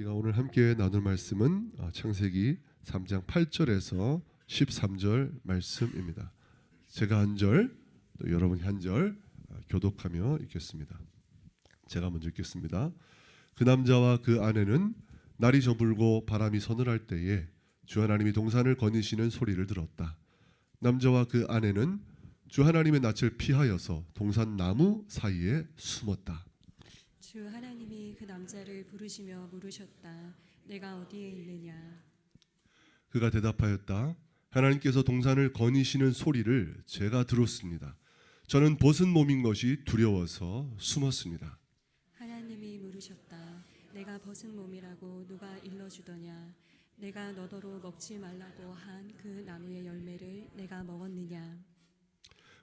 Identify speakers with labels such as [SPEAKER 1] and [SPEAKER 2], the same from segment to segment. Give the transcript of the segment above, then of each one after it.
[SPEAKER 1] 우리가 오늘 함께 나눌 말씀은 창세기 3장 8절에서 13절 말씀입니다. 제가 한 절, 또 여러분이 한 절 교독하며 읽겠습니다. 제가 먼저 읽겠습니다. 그 남자와 그 아내는 날이 저물고 바람이 서늘할 때에 주 하나님이 동산을 거니시는 소리를 들었다. 남자와 그 아내는 주 하나님의 낯을 피하여서 동산 나무 사이에 숨었다.
[SPEAKER 2] 주 하나님이 그 남자를 부르시며 물으셨다. 내가 어디에 있느냐?
[SPEAKER 1] 그가 대답하였다. 하나님께서 동산을 거니시는 소리를 제가 들었습니다. 저는 벗은 몸인 것이 두려워서 숨었습니다.
[SPEAKER 2] 하나님이 물으셨다. 내가 벗은 몸이라고 누가 일러주더냐? 내가 너더러 먹지 말라고 한 그 나무의 열매를 내가 먹었느냐?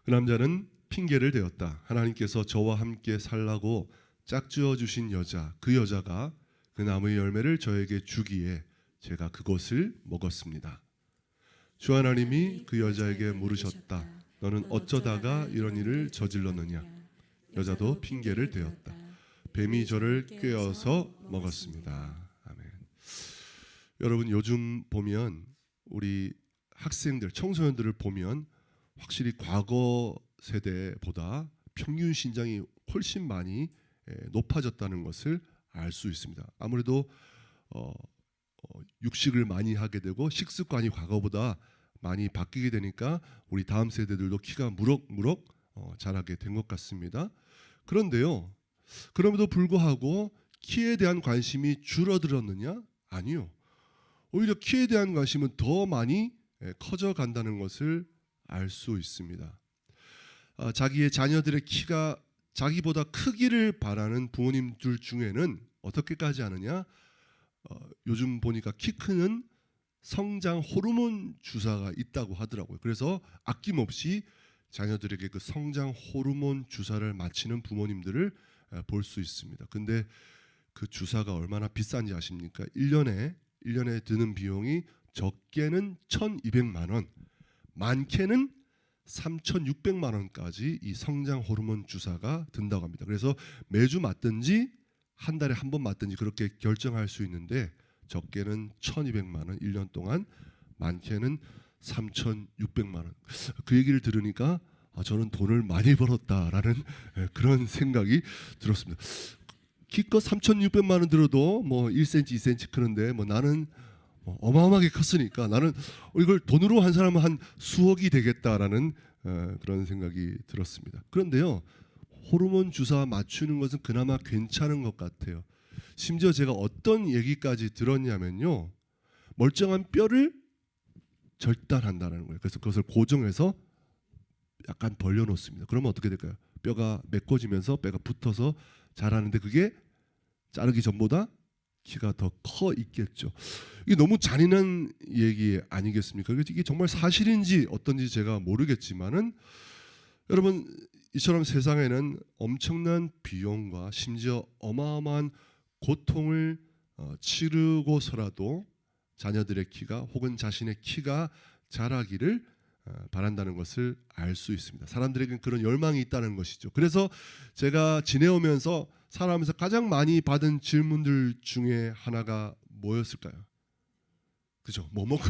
[SPEAKER 1] 그 남자는 핑계를 대었다. 하나님께서 저와 함께 살라고 짝지어 주신 여자, 그 여자가 그 나무의 열매를 저에게 주기에 제가 그것을 먹었습니다. 주 하나님이 그 여자에게 물으셨다. 너는 어쩌다가 이런 일을 저질렀느냐? 여자도 핑계를 대었다. 뱀이 저를 꿰어서 먹었습니다. 아멘. 여러분, 요즘 보면 우리 학생들, 청소년들을 보면 확실히 과거 세대보다 평균 신장이 훨씬 많이 높아졌다는 것을 알 수 있습니다. 아무래도 육식을 많이 하게 되고 식습관이 과거보다 많이 바뀌게 되니까 우리 다음 세대들도 키가 무럭무럭 자라게 된 것 같습니다. 그런데요, 그럼에도 불구하고 키에 대한 관심이 줄어들었느냐? 아니요. 오히려 키에 대한 관심은 더 많이 커져 간다는 것을 알 수 있습니다. 자기의 자녀들의 키가 자기보다 크기를 바라는 부모님들 중에는 어떻게까지 하느냐? 요즘 보니까 키 크는 성장 호르몬 주사가 있다고 하더라고요. 그래서 아낌없이 자녀들에게 그 성장 호르몬 주사를 맞히는 부모님들을 볼 수 있습니다. 근데 그 주사가 얼마나 비싼지 아십니까? 1년에 드는 비용이 적게는 1,200만 원, 많게는 3,600만 원까지 이 성장 호르몬 주사가 든다고 합니다. 그래서 매주 맞든지 한 달에 한 번 맞든지 그렇게 결정할 수 있는데 적게는 1,200만 원 1년 동안, 많게는 3,600만 원. 그 얘기를 들으니까 저는 돈을 많이 벌었다라는 그런 생각이 들었습니다. 기껏 3,600만 원 들어도 뭐 1cm, 2cm 크는데 뭐 나는 어마어마하게 컸으니까 나는 이걸 돈으로 한 사람은 한 수억이 되겠다라는 그런 생각이 들었습니다. 그런데요, 호르몬 주사 맞추는 것은 그나마 괜찮은 것 같아요. 심지어 제가 어떤 얘기까지 들었냐면요, 멀쩡한 뼈를 절단한다는 거예요. 그래서 그것을 고정해서 약간 벌려놓습니다. 그러면 어떻게 될까요? 뼈가 메꿔지면서 뼈가 붙어서 자라는데 그게 자르기 전보다 키가 더 커 있겠죠. 이게 너무 잔인한 얘기 아니겠습니까? 이게 정말 사실인지 어떤지 제가 모르겠지만은, 여러분, 이처럼 세상에는 엄청난 비용과 심지어 어마어마한 고통을 치르고서라도 자녀들의 키가 혹은 자신의 키가 자라기를 바란다는 것을 알 수 있습니다. 사람들에게는 그런 열망이 있다는 것이죠. 그래서 제가 지내오면서 살아가면서 가장 많이 받은 질문들 중에 하나가 뭐였을까요? 그죠? 뭐 먹고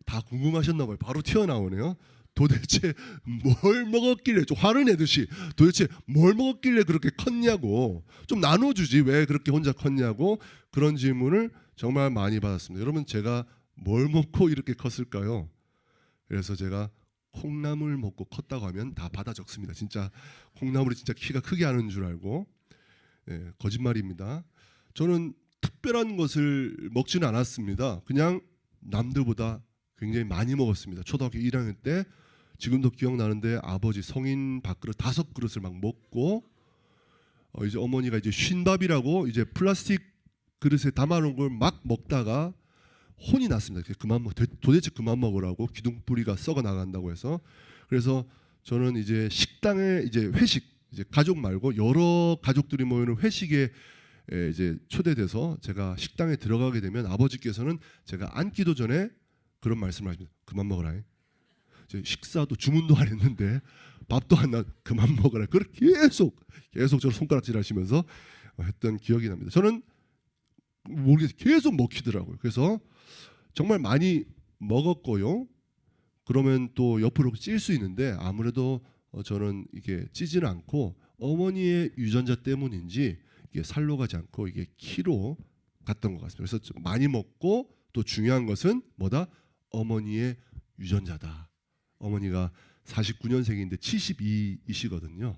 [SPEAKER 1] 다 궁금하셨나 봐요. 바로 튀어나오네요. 도대체 뭘 먹었길래, 좀 화를 내듯이 도대체 뭘 먹었길래 그렇게 컸냐고, 좀 나눠주지 왜 그렇게 혼자 컸냐고, 그런 질문을 정말 많이 받았습니다. 여러분, 제가 뭘 먹고 이렇게 컸을까요? 그래서 제가 콩나물 먹고 컸다고 하면 다 받아 적습니다. 진짜 콩나물이 진짜 키가 크게 하는 줄 알고. 거짓말입니다. 저는 특별한 것을 먹지는 않았습니다. 그냥 남들보다 굉장히 많이 먹었습니다. 초등학교 1학년 때, 지금도 기억나는데 아버지 성인 밥그릇 5그릇을 막 먹고, 이제 어머니가 이제 쉰밥이라고 이제 플라스틱 그릇에 담아놓은 걸 막 먹다가 혼이 났습니다. 도대체 그만 먹으라고, 기둥뿌리가 썩어 나간다고 해서. 그래서 저는 이제 식당에 이제 회식, 이제 가족 말고 여러 가족들이 모이는 회식에 이제 초대돼서 제가 식당에 들어가게 되면 아버지께서는 제가 앉기도 전에 그런 말씀을 하십니다. 그만 먹어라. 이제 식사도 주문도 안 했는데 밥도 안 나, 그만 먹어라. 그렇게 계속 저를 손가락질 하시면서 했던 기억이 납니다. 저는 모르겠어요. 계속 먹히더라고요. 그래서 정말 많이 먹었고요. 그러면 또 옆으로 찔 수 있는데 아무래도 저는 이게 찌지는 않고 어머니의 유전자 때문인지 이게 살로 가지 않고 이게 키로 갔던 것 같습니다. 그래서 좀 많이 먹고 또 중요한 것은 뭐다? 어머니의 유전자다. 어머니가 49년생인데 72이시거든요.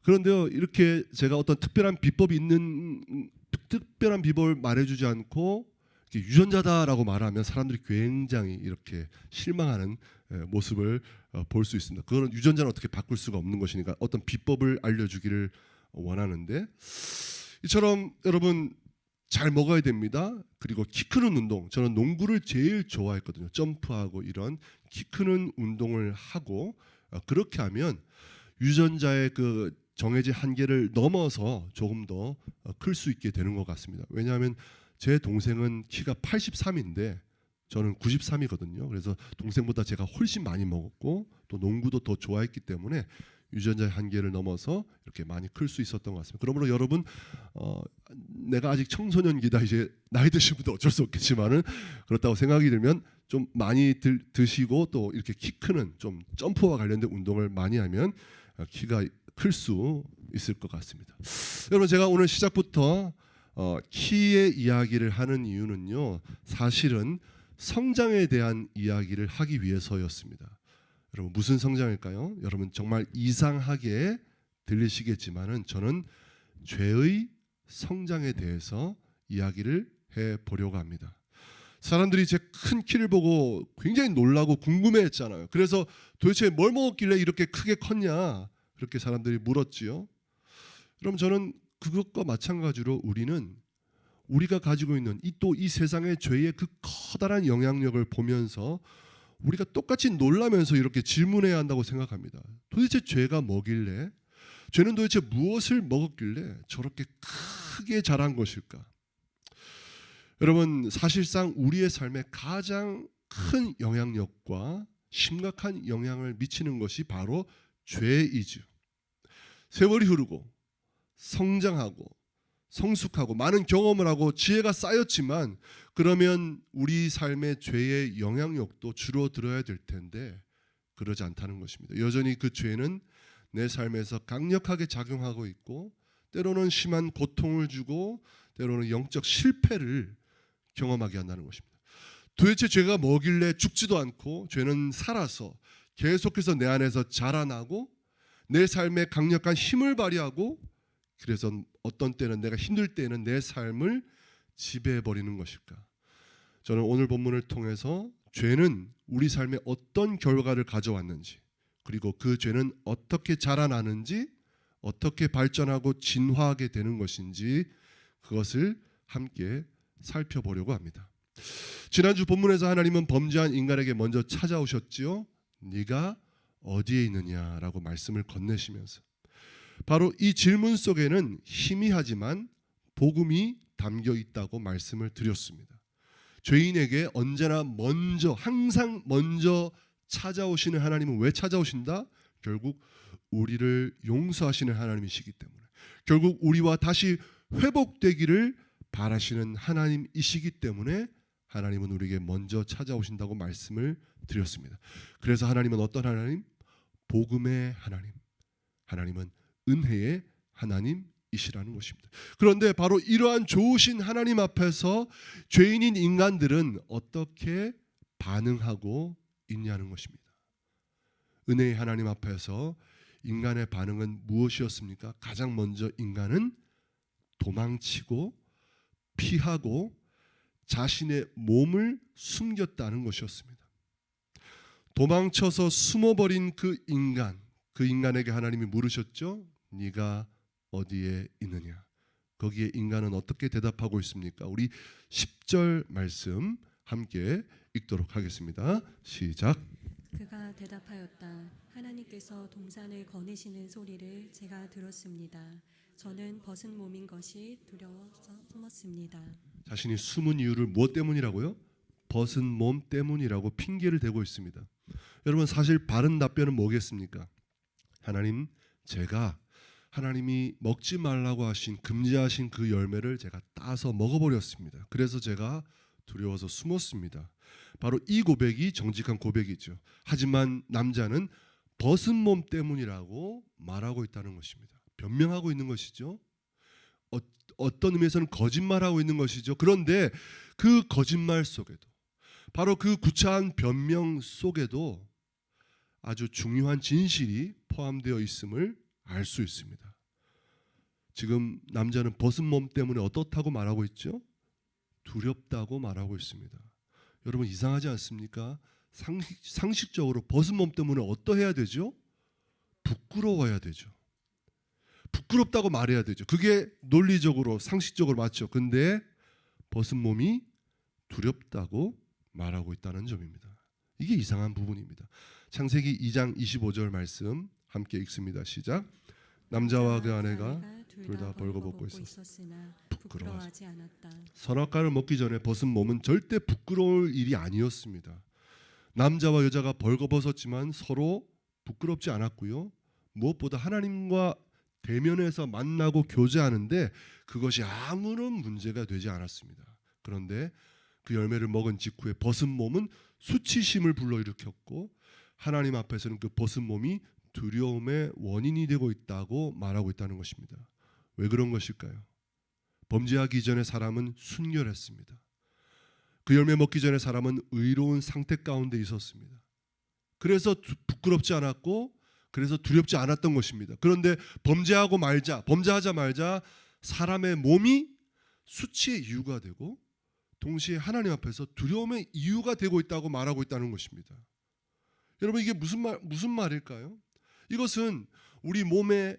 [SPEAKER 1] 그런데요, 이렇게 제가 어떤 특별한 비법이 있는 특별한 비법을 말해주지 않고 유전자다라고 말하면 사람들이 굉장히 이렇게 실망하는 모습을 볼 수 있습니다. 그거는 유전자는 어떻게 바꿀 수가 없는 것이니까 어떤 비법을 알려주기를 원하는데 이처럼 여러분 잘 먹어야 됩니다. 그리고 키 크는 운동, 저는 농구를 제일 좋아했거든요. 점프하고 이런 키 크는 운동을 하고 그렇게 하면 유전자의 그 정해진 한계를 넘어서 조금 더 클 수 있게 되는 것 같습니다. 왜냐하면 제 동생은 키가 83인데 저는 93이거든요. 그래서 동생보다 제가 훨씬 많이 먹었고 또 농구도 더 좋아했기 때문에 유전자의 한계를 넘어서 이렇게 많이 클 수 있었던 것 같습니다. 그러므로 여러분 내가 아직 청소년기다 이제 나이 드신 분도 어쩔 수 없겠지만은 그렇다고 생각이 들면 좀 많이 드시고 또 이렇게 키 크는 좀 점프와 관련된 운동을 많이 하면 키가 클 수 있을 것 같습니다. 여러분 제가 오늘 시작부터 키의 이야기를 하는 이유는요. 사실은 성장에 대한 이야기를 하기 위해서였습니다. 여러분 무슨 성장일까요? 여러분 정말 이상하게 들리시겠지만은 저는 죄의 성장에 대해서 이야기를 해 보려고 합니다. 사람들이 제 큰 키를 보고 굉장히 놀라고 궁금해했잖아요. 그래서 도대체 뭘 먹었길래 이렇게 크게 컸냐? 그렇게 사람들이 물었지요. 그럼 저는 그것과 마찬가지로 우리가 가지고 있는 이 세상의 죄의 그 커다란 영향력을 보면서 우리가 똑같이 놀라면서 이렇게 질문해야 한다고 생각합니다. 도대체 죄가 뭐길래, 죄는 도대체 무엇을 먹었길래 저렇게 크게 자란 것일까? 여러분 사실상 우리의 삶에 가장 큰 영향력과 심각한 영향을 미치는 것이 바로 죄이죠. 세월이 흐르고 성장하고 성숙하고 많은 경험을 하고 지혜가 쌓였지만 그러면 우리 삶의 죄의 영향력도 줄어들어야 될 텐데 그러지 않다는 것입니다. 여전히 그 죄는 내 삶에서 강력하게 작용하고 있고 때로는 심한 고통을 주고 때로는 영적 실패를 경험하게 한다는 것입니다. 도대체 죄가 뭐길래 죽지도 않고 죄는 살아서 계속해서 내 안에서 자라나고 내 삶에 강력한 힘을 발휘하고 그래서 어떤 때는 내가 힘들 때는 내 삶을 지배해버리는 것일까? 저는 오늘 본문을 통해서 죄는 우리 삶에 어떤 결과를 가져왔는지 그리고 그 죄는 어떻게 자라나는지 어떻게 발전하고 진화하게 되는 것인지 그것을 함께 살펴보려고 합니다. 지난주 본문에서 하나님은 범죄한 인간에게 먼저 찾아오셨지요. 네가 어디에 있느냐라고 말씀을 건네시면서 바로 이 질문 속에는 희미하지만 복음이 담겨 있다고 말씀을 드렸습니다. 죄인에게 언제나 항상 먼저 찾아오시는 하나님은 왜 찾아오신다? 결국 우리를 용서하시는 하나님이시기 때문에 결국 우리와 다시 회복되기를 바라시는 하나님이시기 때문에 하나님은 우리에게 먼저 찾아오신다고 말씀을 드렸습니다. 그래서 하나님은 어떤 하나님? 복음의 하나님. 하나님은 은혜의 하나님이시라는 것입니다. 그런데 바로 이러한 좋으신 하나님 앞에서 죄인인 인간들은 어떻게 반응하고 있냐는 것입니다. 은혜의 하나님 앞에서 인간의 반응은 무엇이었습니까? 가장 먼저 인간은 도망치고 피하고 자신의 몸을 숨겼다는 것이었습니다. 도망쳐서 숨어버린 그 인간에게 하나님이 물으셨죠. 네가 어디에 있느냐? 거기에 인간은 어떻게 대답하고 있습니까? 우리 10절 말씀 함께 읽도록 하겠습니다. 시작.
[SPEAKER 2] 그가 대답하였다. 하나님께서 동산을 거니시는 소리를 제가 들었습니다. 저는 벗은 몸인 것이 두려워서 숨었습니다.
[SPEAKER 1] 자신이 숨은 이유를 무엇 때문이라고요? 벗은 몸 때문이라고 핑계를 대고 있습니다. 여러분 사실 바른 답변은 뭐겠습니까? 하나님, 제가 하나님이 먹지 말라고 하신 금지하신 그 열매를 제가 따서 먹어버렸습니다. 그래서 제가 두려워서 숨었습니다. 바로 이 고백이 정직한 고백이죠. 하지만 남자는 벗은 몸 때문이라고 말하고 있다는 것입니다. 변명하고 있는 것이죠. 어떤 의미에서는 거짓말하고 있는 것이죠. 그런데 그 거짓말 속에도, 바로 그 구차한 변명 속에도 아주 중요한 진실이 포함되어 있음을 알 수 있습니다. 지금 남자는 벗은 몸 때문에 어떻다고 말하고 있죠? 두렵다고 말하고 있습니다. 여러분 이상하지 않습니까? 상식적으로 벗은 몸 때문에 어떠해야 되죠? 부끄러워야 되죠. 부끄럽다고 말해야 되죠. 그게 논리적으로 상식적으로 맞죠. 근데 벗은 몸이 두렵다고 말하고 있다는 점입니다. 이게 이상한 부분입니다. 창세기 2장 25절 말씀 함께 읽습니다. 시작. 남자와 그 아내가 둘 다 벌거벗고 있었으나 부끄러워하지 않았다. 선악과를 먹기 전에 벗은 몸은 절대 부끄러울 일이 아니었습니다. 남자와 여자가 벌거벗었지만 서로 부끄럽지 않았고요. 무엇보다 하나님과 대면해서 만나고 교제하는데 그것이 아무런 문제가 되지 않았습니다. 그런데 그 열매를 먹은 직후에 벗은 몸은 수치심을 불러일으켰고 하나님 앞에서는 그 벗은 몸이 두려움의 원인이 되고 있다고 말하고 있다는 것입니다. 왜 그런 것일까요? 범죄하기 전에 사람은 순결했습니다. 그 열매 먹기 전에 사람은 의로운 상태 가운데 있었습니다. 그래서 부끄럽지 않았고 그래서 두렵지 않았던 것입니다. 그런데 범죄하자 말자 사람의 몸이 수치의 이유가 되고 동시에 하나님 앞에서 두려움의 이유가 되고 있다고 말하고 있다는 것입니다. 여러분 이게 무슨 말일까요? 이것은 우리 몸에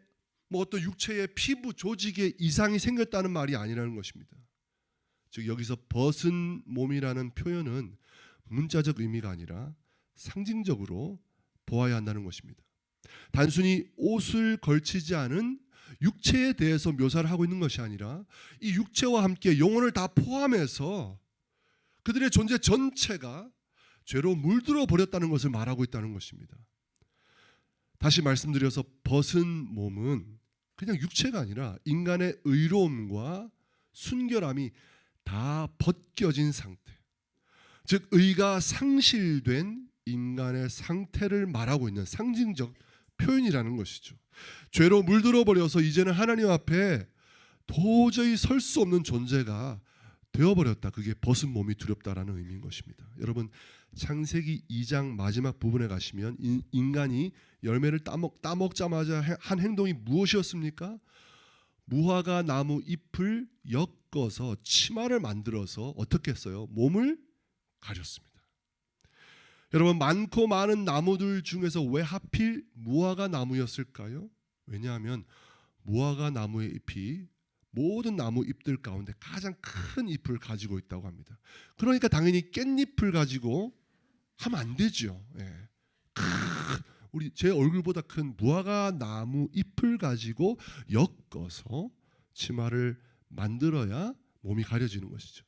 [SPEAKER 1] 어떤 육체의 피부 조직에 이상이 생겼다는 말이 아니라는 것입니다. 즉 여기서 벗은 몸이라는 표현은 문자적 의미가 아니라 상징적으로 보아야 한다는 것입니다. 단순히 옷을 걸치지 않은 육체에 대해서 묘사를 하고 있는 것이 아니라 이 육체와 함께 영혼을 다 포함해서 그들의 존재 전체가 죄로 물들어 버렸다는 것을 말하고 있다는 것입니다. 다시 말씀드려서 벗은 몸은 그냥 육체가 아니라 인간의 의로움과 순결함이 다 벗겨진 상태, 즉 의가 상실된 인간의 상태를 말하고 있는 상징적 표현이라는 것이죠. 죄로 물들어 버려서 이제는 하나님 앞에 도저히 설 수 없는 존재가 되어버렸다. 그게 벗은 몸이 두렵다라는 의미인 것입니다. 여러분 창세기 2장 마지막 부분에 가시면 인간이 열매를 따먹자마자 한 행동이 무엇이었습니까? 무화과 나무 잎을 엮어서 치마를 만들어서 어떻게 했어요? 몸을 가렸습니다. 여러분 많고 많은 나무들 중에서 왜 하필 무화과 나무였을까요? 왜냐하면 무화과 나무의 잎이 모든 나무 잎들 가운데 가장 큰 잎을 가지고 있다고 합니다. 그러니까 당연히 깻잎을 가지고 하면 안 되죠. 예. 우리 제 얼굴보다 큰 무화과 나무 잎을 가지고 엮어서 치마를 만들어야 몸이 가려지는 것이죠.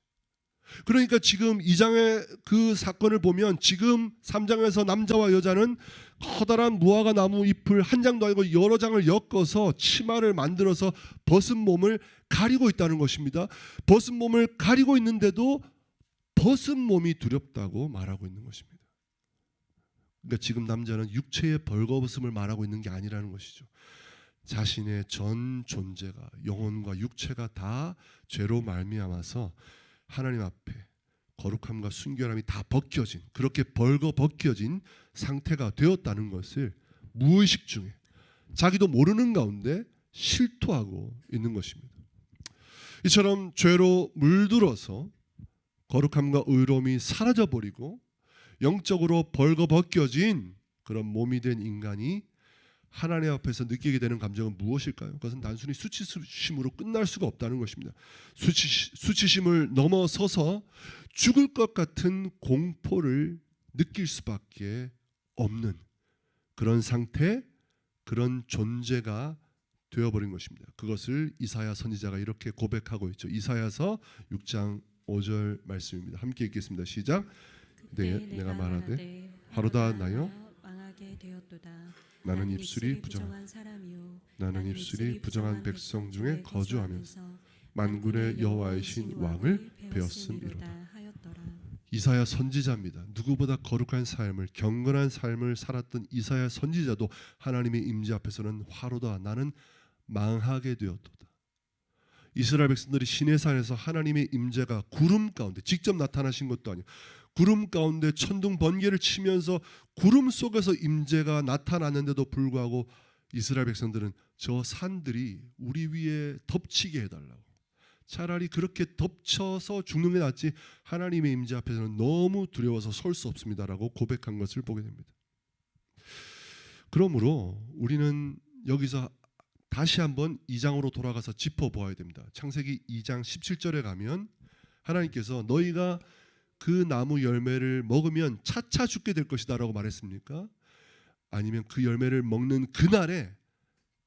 [SPEAKER 1] 그러니까 지금 2장의 그 사건을 보면 지금 3장에서 남자와 여자는 커다란 무화과 나무 잎을 한 장도 아니고 여러 장을 엮어서 치마를 만들어서 벗은 몸을 가리고 있다는 것입니다. 벗은 몸을 가리고 있는데도 벗은 몸이 두렵다고 말하고 있는 것입니다. 그러니까 지금 남자는 육체의 벌거벗음을 말하고 있는 게 아니라는 것이죠. 자신의 전 존재가 영혼과 육체가 다 죄로 말미암아서 하나님 앞에 거룩함과 순결함이 다 벗겨진, 그렇게 벌거벗겨진 상태가 되었다는 것을 무의식 중에 자기도 모르는 가운데 실토하고 있는 것입니다. 이처럼 죄로 물들어서 거룩함과 의로움이 사라져버리고 영적으로 벌거벗겨진 그런 몸이 된 인간이 하나님 앞에서 느끼게 되는 감정은 무엇일까요? 그것은 단순히 수치심으로 끝날 수가 없다는 것입니다. 수치심을 넘어서서 죽을 것 같은 공포를 느낄 수밖에 없는 그런 상태, 그런 존재가 되어버린 것입니다. 그것을 이사야 선지자가 이렇게 고백하고 있죠. 이사야서 6장 5절 말씀입니다. 함께 읽겠습니다. 시작. 내가 말하되 하루다 나여
[SPEAKER 2] 망하게 되었도다.
[SPEAKER 1] 나는 입술이 부정한
[SPEAKER 2] 사람이요
[SPEAKER 1] 나는 입술이 부정한 백성 중에 거주하면서 만군의 여호와이신 왕을 배웠음이로다.
[SPEAKER 2] 하였더라.
[SPEAKER 1] 이사야 선지자입니다. 누구보다 거룩한 삶을, 경건한 삶을 살았던 이사야 선지자도 하나님의 임재 앞에서는 화로다, 나는 망하게 되었도다. 이스라엘 백성들이 시내산에서 하나님의 임재가 구름 가운데 직접 나타나신 것도 아니고 구름 가운데 천둥 번개를 치면서 구름 속에서 임재가 나타났는데도 불구하고 이스라엘 백성들은 저 산들이 우리 위에 덮치게 해달라고, 차라리 그렇게 덮쳐서 죽는 게 낫지 하나님의 임재 앞에서는 너무 두려워서 설 수 없습니다라고 고백한 것을 보게 됩니다. 그러므로 우리는 여기서 다시 한번 2장으로 돌아가서 짚어보아야 됩니다. 창세기 2장 17절에 가면 하나님께서 너희가 그 나무 열매를 먹으면 차차 죽게 될 것이다 라고 말했습니까? 아니면 그 열매를 먹는 그날에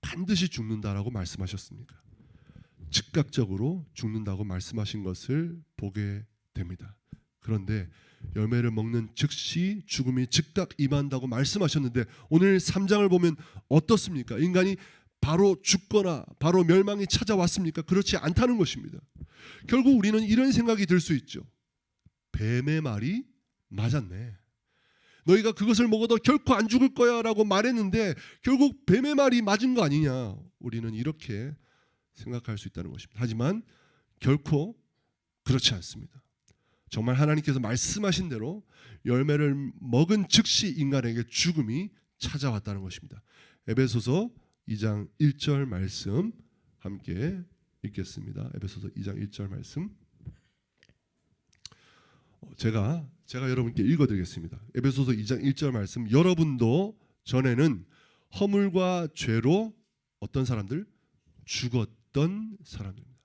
[SPEAKER 1] 반드시 죽는다라고 말씀하셨습니까? 즉각적으로 죽는다고 말씀하신 것을 보게 됩니다. 그런데 열매를 먹는 즉시 죽음이 즉각 임한다고 말씀하셨는데 오늘 3장을 보면 어떻습니까? 인간이 바로 죽거나 바로 멸망이 찾아왔습니까? 그렇지 않다는 것입니다. 결국 우리는 이런 생각이 들 수 있죠. 뱀의 말이 맞았네. 너희가 그것을 먹어도 결코 안 죽을 거야 라고 말했는데 결국 뱀의 말이 맞은 거 아니냐. 우리는 이렇게 생각할 수 있다는 것입니다. 하지만 결코 그렇지 않습니다. 정말 하나님께서 말씀하신 대로 열매를 먹은 즉시 인간에게 죽음이 찾아왔다는 것입니다. 에베소서 2장 1절 말씀 함께 읽겠습니다. 에베소서 2장 1절 말씀 제가 여러분께 읽어드리겠습니다. 에베소서 2장 1절 말씀, 여러분도 전에는 허물과 죄로 어떤 사람들? 죽었던 사람들입니다.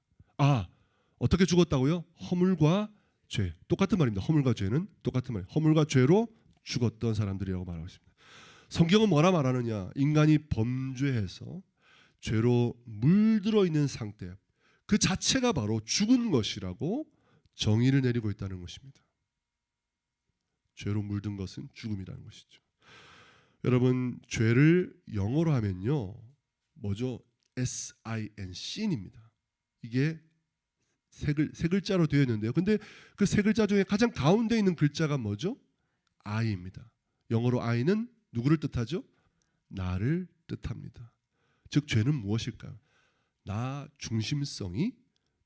[SPEAKER 1] 어떻게 죽었다고요? 허물과 죄, 똑같은 말입니다. 허물과 죄는 똑같은 말. 허물과 죄로 죽었던 사람들이라고 말하고 있습니다. 성경은 뭐라 말하느냐? 인간이 범죄해서 죄로 물들어 있는 상태, 그 자체가 바로 죽은 것이라고 정의를 내리고 있다는 것입니다. 죄로 물든 것은 죽음이라는 것이죠. 여러분, 죄를 영어로 하면요, 뭐죠? sin, sin입니다. 이게 세 글자로 되어 있는데요. 근데 그 세 글자 중에 가장 가운데 있는 글자가 뭐죠? I입니다. 영어로 I는 누구를 뜻하죠? 나를 뜻합니다. 즉 죄는 무엇일까요? 나 중심성이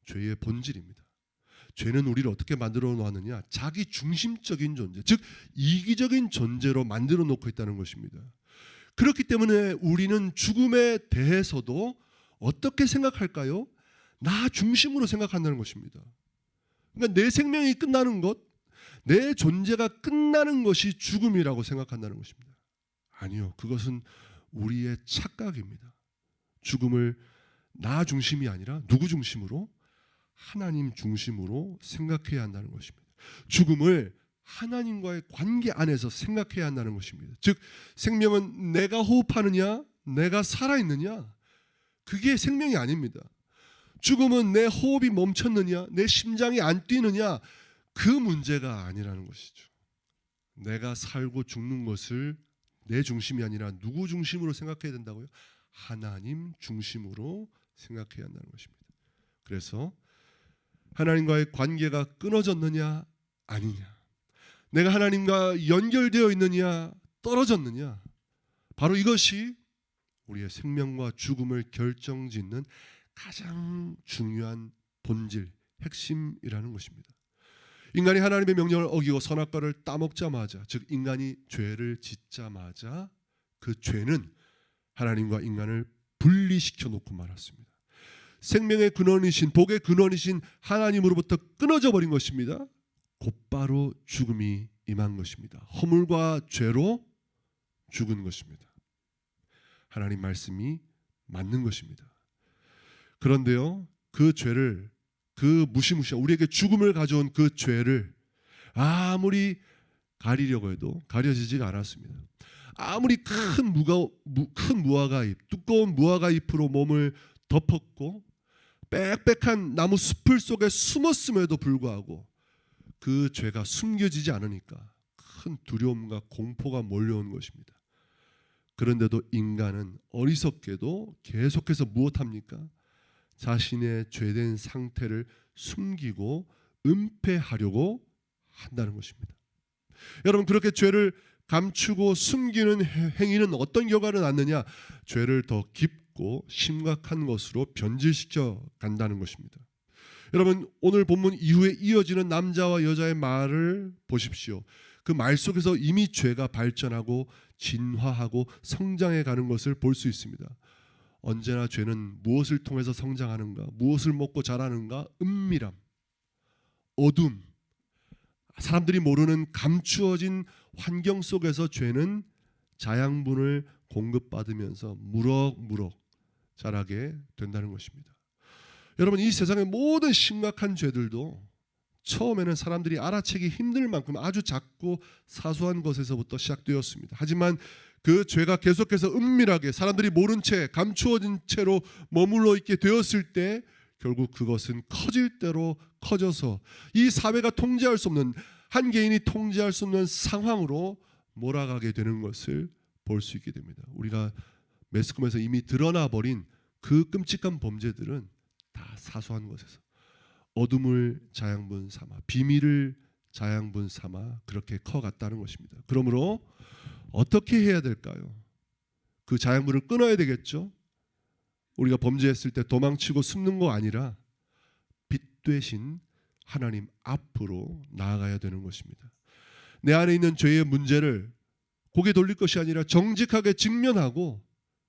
[SPEAKER 1] 죄의 본질입니다. 죄는 우리를 어떻게 만들어 놓았느냐? 자기 중심적인 존재, 즉 이기적인 존재로 만들어 놓고 있다는 것입니다. 그렇기 때문에 우리는 죽음에 대해서도 어떻게 생각할까요? 나 중심으로 생각한다는 것입니다. 그러니까 내 생명이 끝나는 것, 내 존재가 끝나는 것이 죽음이라고 생각한다는 것입니다. 아니요, 그것은 우리의 착각입니다. 죽음을 나 중심이 아니라 누구 중심으로? 하나님 중심으로 생각해야 한다는 것입니다. 죽음을 하나님과의 관계 안에서 생각해야 한다는 것입니다. 즉 생명은 내가 호흡하느냐, 내가 살아있느냐, 그게 생명이 아닙니다. 죽음은 내 호흡이 멈췄느냐, 내 심장이 안 뛰느냐, 그 문제가 아니라는 것이죠. 내가 살고 죽는 것을 내 중심이 아니라 누구 중심으로 생각해야 된다고요? 하나님 중심으로 생각해야 한다는 것입니다. 그래서 하나님과의 관계가 끊어졌느냐 아니냐, 내가 하나님과 연결되어 있느냐 떨어졌느냐, 바로 이것이 우리의 생명과 죽음을 결정짓는 가장 중요한 본질, 핵심이라는 것입니다. 인간이 하나님의 명령을 어기고 선악과를 따먹자마자, 즉 인간이 죄를 짓자마자 그 죄는 하나님과 인간을 분리시켜 놓고 말았습니다. 생명의 근원이신, 복의 근원이신 하나님으로부터 끊어져 버린 것입니다. 곧바로 죽음이 임한 것입니다. 허물과 죄로 죽은 것입니다. 하나님 말씀이 맞는 것입니다. 그런데요, 그 죄를, 그 무시무시한 우리에게 죽음을 가져온 그 죄를 아무리 가리려고 해도 가려지지가 않았습니다. 아무리 큰 무화과 잎, 두꺼운 무화과 잎으로 몸을 덮었고 빽빽한 나무 숲을 속에 숨었음에도 불구하고 그 죄가 숨겨지지 않으니까 큰 두려움과 공포가 몰려온 것입니다. 그런데도 인간은 어리석게도 계속해서 무엇합니까? 자신의 죄된 상태를 숨기고 은폐하려고 한다는 것입니다. 여러분, 그렇게 죄를 감추고 숨기는 행위는 어떤 결과를 낳느냐? 죄를 더 깊고 심각한 것으로 변질시켜 간다는 것입니다. 여러분, 오늘 본문 이후에 이어지는 남자와 여자의 말을 보십시오. 그 말 속에서 이미 죄가 발전하고 진화하고 성장해 가는 것을 볼 수 있습니다. 언제나 죄는 무엇을 통해서 성장하는가? 무엇을 먹고 자라는가? 은밀함, 어둠, 사람들이 모르는 감추어진 환경 속에서 죄는 자양분을 공급받으면서 무럭무럭 자라게 된다는 것입니다. 여러분, 이 세상의 모든 심각한 죄들도 처음에는 사람들이 알아채기 힘들 만큼 아주 작고 사소한 것에서부터 시작되었습니다. 하지만 그 죄가 계속해서 은밀하게 사람들이 모른 채 감추어진 채로 머물러 있게 되었을 때 결국 그것은 커질 대로 커져서 이 사회가 통제할 수 없는, 한 개인이 통제할 수 없는 상황으로 몰아가게 되는 것을 볼 수 있게 됩니다. 우리가 매스컴에서 이미 드러나 버린 그 끔찍한 범죄들은 다 사소한 것에서 어둠을 자양분 삼아, 비밀을 자양분 삼아 그렇게 커갔다는 것입니다. 그러므로 어떻게 해야 될까요? 그 자양분을 끊어야 되겠죠. 우리가 범죄했을 때 도망치고 숨는 거 아니라 빛 되신 하나님 앞으로 나아가야 되는 것입니다. 내 안에 있는 죄의 문제를 고개 돌릴 것이 아니라 정직하게 직면하고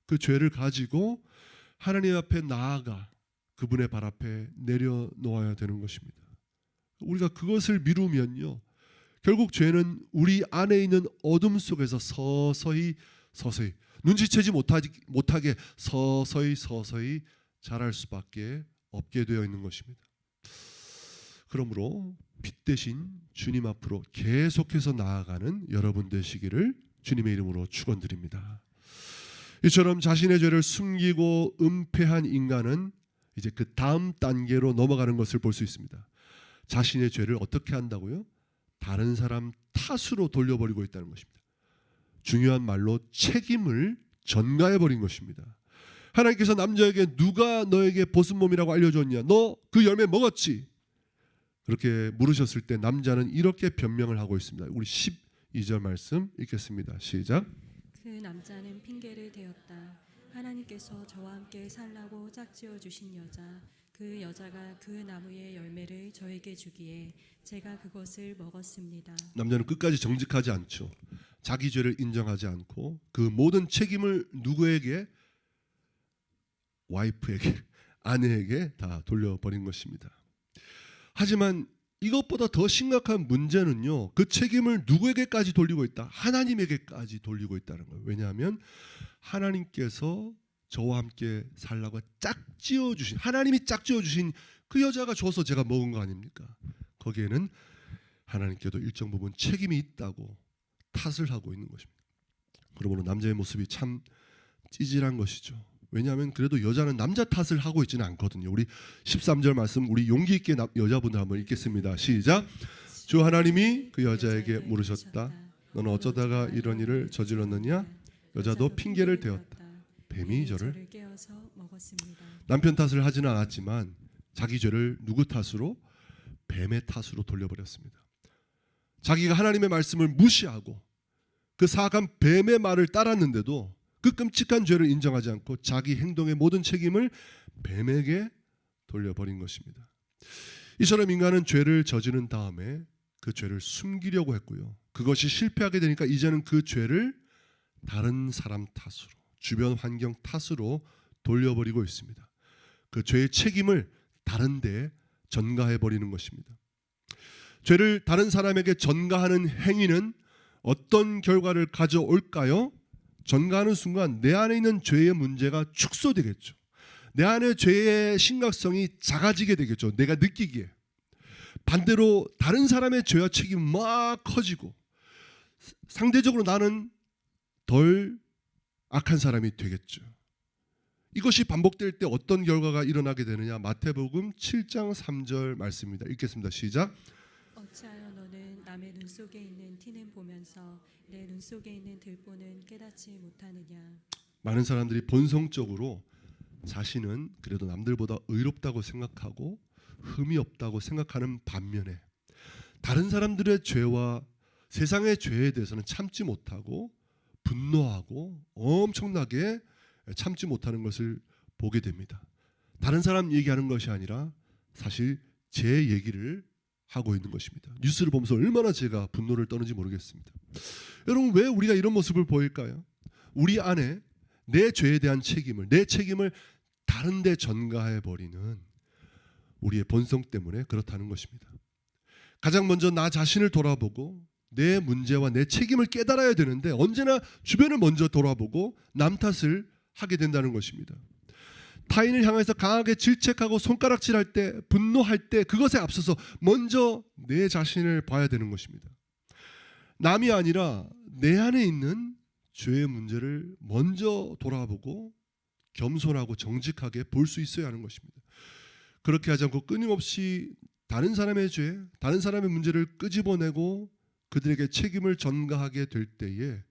[SPEAKER 1] 그 죄를 가지고 하나님 앞에 나아가 그분의 발 앞에 내려놓아야 되는 것입니다. 우리가 그것을 미루면요, 결국 죄는 우리 안에 있는 어둠 속에서 서서히 눈치채지 못하게 서서히 자랄 수밖에 없게 되어 있는 것입니다. 그러므로 빛 대신 주님 앞으로 계속해서 나아가는 여러분 되시기를 주님의 이름으로 축원드립니다. 이처럼 자신의 죄를 숨기고 은폐한 인간은 이제 그 다음 단계로 넘어가는 것을 볼 수 있습니다. 자신의 죄를 어떻게 한다고요? 다른 사람 탓으로 돌려버리고 있다는 것입니다. 중요한 말로 책임을 전가해버린 것입니다. 하나님께서 남자에게 누가 너에게 벗은 몸이라고 알려줬냐? 너 그 열매 먹었지? 그렇게 물으셨을 때 남자는 이렇게 변명을 하고 있습니다. 우리 12절 말씀 읽겠습니다. 시작.
[SPEAKER 2] 그 남자는 핑계를 대었다. 하나님께서 저와 함께 살라고 짝지어 주신 여자, 그 여자가 그 나무의 열매를 저에게 주기에 제가 그것을 먹었습니다.
[SPEAKER 1] 남자는 끝까지 정직하지 않죠. 자기 죄를 인정하지 않고 그 모든 책임을 누구에게? 와이프에게, 아내에게 다 돌려버린 것입니다. 하지만 이것보다 더 심각한 문제는요, 그 책임을 누구에게까지 돌리고 있다? 하나님에게까지 돌리고 있다는 거예요. 왜냐하면 하나님께서 저와 함께 살라고 짝지어 주신, 하나님이 짝지어 주신 그 여자가 줘서 제가 먹은 거 아닙니까? 거기에는 하나님께도 일정 부분 책임이 있다고 탓을 하고 있는 것입니다. 그러므로 남자의 모습이 참 찌질한 것이죠. 왜냐하면 그래도 여자는 남자 탓을 하고 있지는 않거든요. 우리 13절 말씀 우리 용기 있게 여자분들 한번 읽겠습니다. 시작. 주 하나님이 그 여자에게 물으셨다. 너는 어쩌다가 이런 일을 저질렀느냐? 여자도 핑계를 대었다. 뱀이 저를
[SPEAKER 2] 깨어서 먹었습니다.
[SPEAKER 1] 남편 탓을 하지는 않았지만 자기 죄를 누구 탓으로? 뱀의 탓으로 돌려버렸습니다. 자기가 하나님의 말씀을 무시하고 그 사악한 뱀의 말을 따랐는데도 그 끔찍한 죄를 인정하지 않고 자기 행동의 모든 책임을 뱀에게 돌려버린 것입니다. 이처럼 인간은 죄를 저지른 다음에 그 죄를 숨기려고 했고요. 그것이 실패하게 되니까 이제는 그 죄를 다른 사람 탓으로, 주변 환경 탓으로 돌려버리고 있습니다. 그 죄의 책임을 다른 데에 전가해버리는 것입니다. 죄를 다른 사람에게 전가하는 행위는 어떤 결과를 가져올까요? 전가하는 순간 내 안에 있는 죄의 문제가 축소되겠죠. 내 안에 죄의 심각성이 작아지게 되겠죠. 내가 느끼기에. 반대로 다른 사람의 죄와 책임이 막 커지고 상대적으로 나는 덜 악한 사람이 되겠죠. 이것이 반복될 때 어떤 결과가 일어나게 되느냐? 마태복음 7장 3절 말씀입니다. 읽겠습니다. 시작.
[SPEAKER 2] 어찌하여 너는 남의 눈 속에 있는 티는 보면서 내 눈 속에 있는 들보는 깨닫지 못하느냐.
[SPEAKER 1] 많은 사람들이 본성적으로 자신은 그래도 남들보다 의롭다고 생각하고 흠이 없다고 생각하는 반면에 다른 사람들의 죄와 세상의 죄에 대해서는 참지 못하고 분노하고 엄청나게 참지 못하는 것을 보게 됩니다. 다른 사람 얘기하는 것이 아니라 사실 제 얘기를 하고 있는 것입니다. 뉴스를 보면서 얼마나 제가 분노를 떠는지 모르겠습니다. 여러분, 왜 우리가 이런 모습을 보일까요? 우리 안에 내 죄에 대한 책임을, 내 책임을 다른 데 전가해 버리는 우리의 본성 때문에 그렇다는 것입니다. 가장 먼저 나 자신을 돌아보고 내 문제와 내 책임을 깨달아야 되는데 언제나 주변을 먼저 돌아보고 남 탓을 하게 된다는 것입니다. 타인을 향해서 강하게 질책하고 손가락질할 때, 분노할 때 그것에 앞서서 먼저 내 자신을 봐야 되는 것입니다. 남이 아니라 내 안에 있는 죄의 문제를 먼저 돌아보고 겸손하고 정직하게 볼 수 있어야 하는 것입니다. 그렇게 하지 않고 끊임없이 다른 사람의 죄, 다른 사람의 문제를 끄집어내고 그들에게 책임을 전가하게 될 때에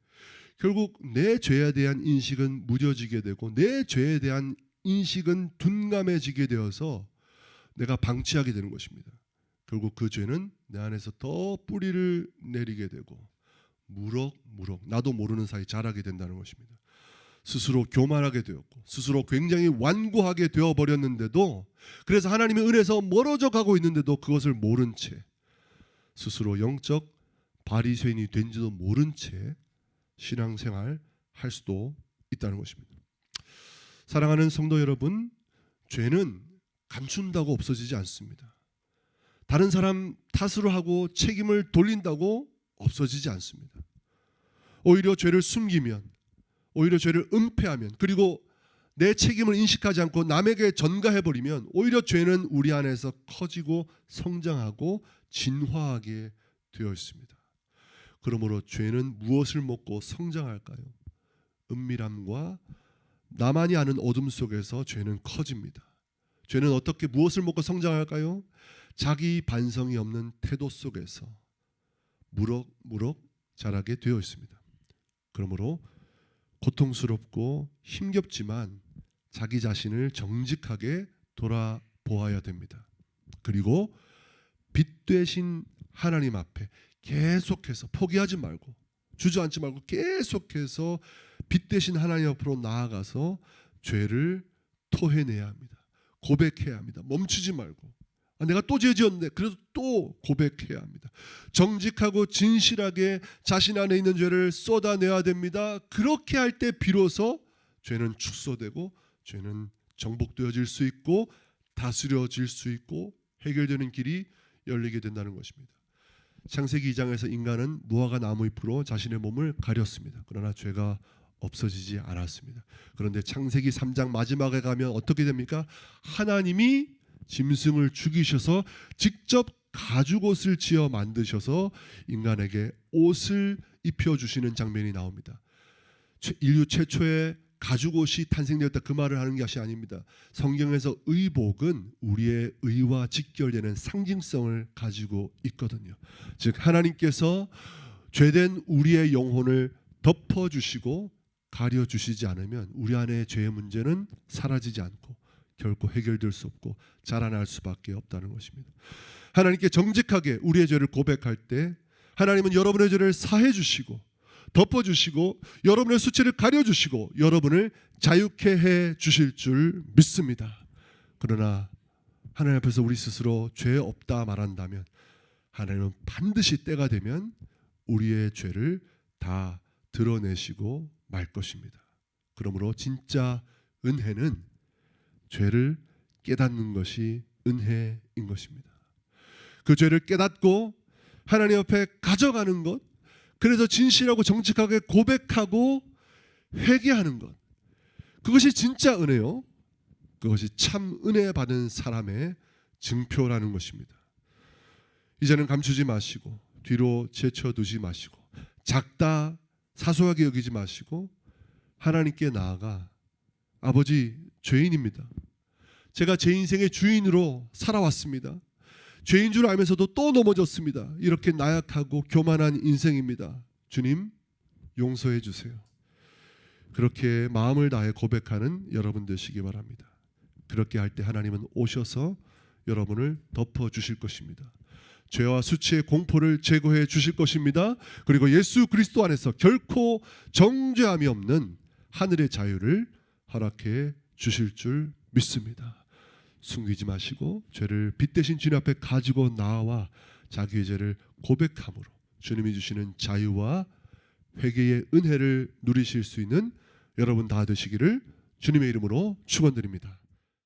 [SPEAKER 1] 결국 내 죄에 대한 인식은 무뎌지게 되고 내 죄에 대한 인식은 둔감해지게 되어서 내가 방치하게 되는 것입니다. 결국 그 죄는 내 안에서 더 뿌리를 내리게 되고 무럭무럭 나도 모르는 사이 자라게 된다는 것입니다. 스스로 교만하게 되었고 스스로 굉장히 완고하게 되어버렸는데도, 그래서 하나님의 은혜에서 멀어져 가고 있는데도 그것을 모른 채 스스로 영적 바리새인이 된지도 모른 채 신앙생활 할 수도 있다는 것입니다. 사랑하는 성도 여러분, 죄는 감춘다고 없어지지 않습니다. 다른 사람 탓으로 하고 책임을 돌린다고 없어지지 않습니다. 오히려 죄를 숨기면, 오히려 죄를 은폐하면, 그리고 내 책임을 인식하지 않고 남에게 전가해버리면 오히려 죄는 우리 안에서 커지고 성장하고 진화하게 되어 있습니다. 그러므로 죄는 무엇을 먹고 성장할까요? 은밀함과 나만이 아는 어둠 속에서 죄는 커집니다. 죄는 어떻게 무엇을 먹고 성장할까요? 자기 반성이 없는 태도 속에서 무럭무럭 자라게 되어 있습니다. 그러므로 고통스럽고 힘겹지만 자기 자신을 정직하게 돌아보아야 됩니다. 그리고 빛 되신 하나님 앞에 계속해서 포기하지 말고 주저앉지 말고 계속해서 빛 되신 하나님 앞으로 나아가서 죄를 토해내야 합니다. 고백해야 합니다. 멈추지 말고 내가 또 죄 지었는데 그래도 또 고백해야 합니다. 정직하고 진실하게 자신 안에 있는 죄를 쏟아내야 됩니다. 그렇게 할 때 비로소 죄는 축소되고 죄는 정복되어질 수 있고 다스려질 수 있고 해결되는 길이 열리게 된다는 것입니다. 창세기 2장에서 인간은 무화과 나무 잎으로 자신의 몸을 가렸습니다. 그러나 죄가 없어지지 않았습니다. 그런데 창세기 3장 마지막에 가면 어떻게 됩니까? 하나님이 짐승을 죽이셔서 직접 가죽옷을 지어 만드셔서 인간에게 옷을 입혀주시는 장면이 나옵니다. 인류 최초의 가죽옷이 탄생되었다, 그 말을 하는 것이 아닙니다. 성경에서 의복은 우리의 의와 직결되는 상징성을 가지고 있거든요. 즉 하나님께서 죄된 우리의 영혼을 덮어주시고 가려주시지 않으면 우리 안의 죄의 문제는 사라지지 않고 결코 해결될 수 없고 자라날 수밖에 없다는 것입니다. 하나님께 정직하게 우리의 죄를 고백할 때 하나님은 여러분의 죄를 사해 주시고 덮어주시고 여러분의 수치를 가려주시고 여러분을 자유케 해 주실 줄 믿습니다. 그러나 하나님 앞에서 우리 스스로 죄 없다 말한다면 하나님은 반드시 때가 되면 우리의 죄를 다 드러내시고 말 것입니다. 그러므로 진짜 은혜는 죄를 깨닫는 것이 은혜인 것입니다. 그 죄를 깨닫고 하나님 앞에 가져가는 것, 그래서 진실하고 정직하게 고백하고 회개하는 것, 그것이 진짜 은혜요. 그것이 참 은혜 받은 사람의 증표라는 것입니다. 이제는 감추지 마시고 뒤로 제쳐두지 마시고 작다 사소하게 여기지 마시고 하나님께 나아가 아버지, 죄인입니다. 제가 제 인생의 주인으로 살아왔습니다. 죄인 줄 알면서도 또 넘어졌습니다. 이렇게 나약하고 교만한 인생입니다. 주님 용서해 주세요. 그렇게 마음을 다해 고백하는 여러분 되시기 바랍니다. 그렇게 할 때 하나님은 오셔서 여러분을 덮어 주실 것입니다. 죄와 수치의 공포를 제거해 주실 것입니다. 그리고 예수 그리스도 안에서 결코 정죄함이 없는 하늘의 자유를 허락해 주실 줄 믿습니다. 숨기지 마시고 죄를 빛 대신 주님 앞에 가지고 나와 자기의 죄를 고백함으로 주님이 주시는 자유와 회개의 은혜를 누리실 수 있는 여러분 다 되시기를 주님의 이름으로 축원드립니다.